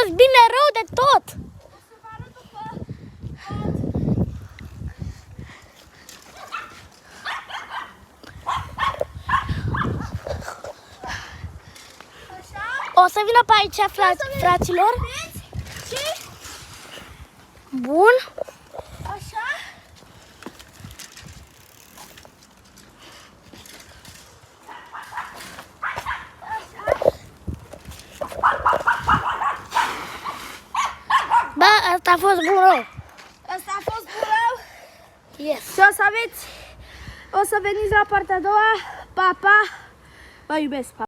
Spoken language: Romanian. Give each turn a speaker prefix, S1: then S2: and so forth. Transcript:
S1: fost bine rău de tot. O să vină pe aici, fraților. Bun.
S2: Așa.
S1: Da, asta a fost bun rău.
S2: Asta a fost bun rău.
S1: Yes.
S2: Și o să veniți la partea a doua. Pa, pa. Vă iubesc, pa.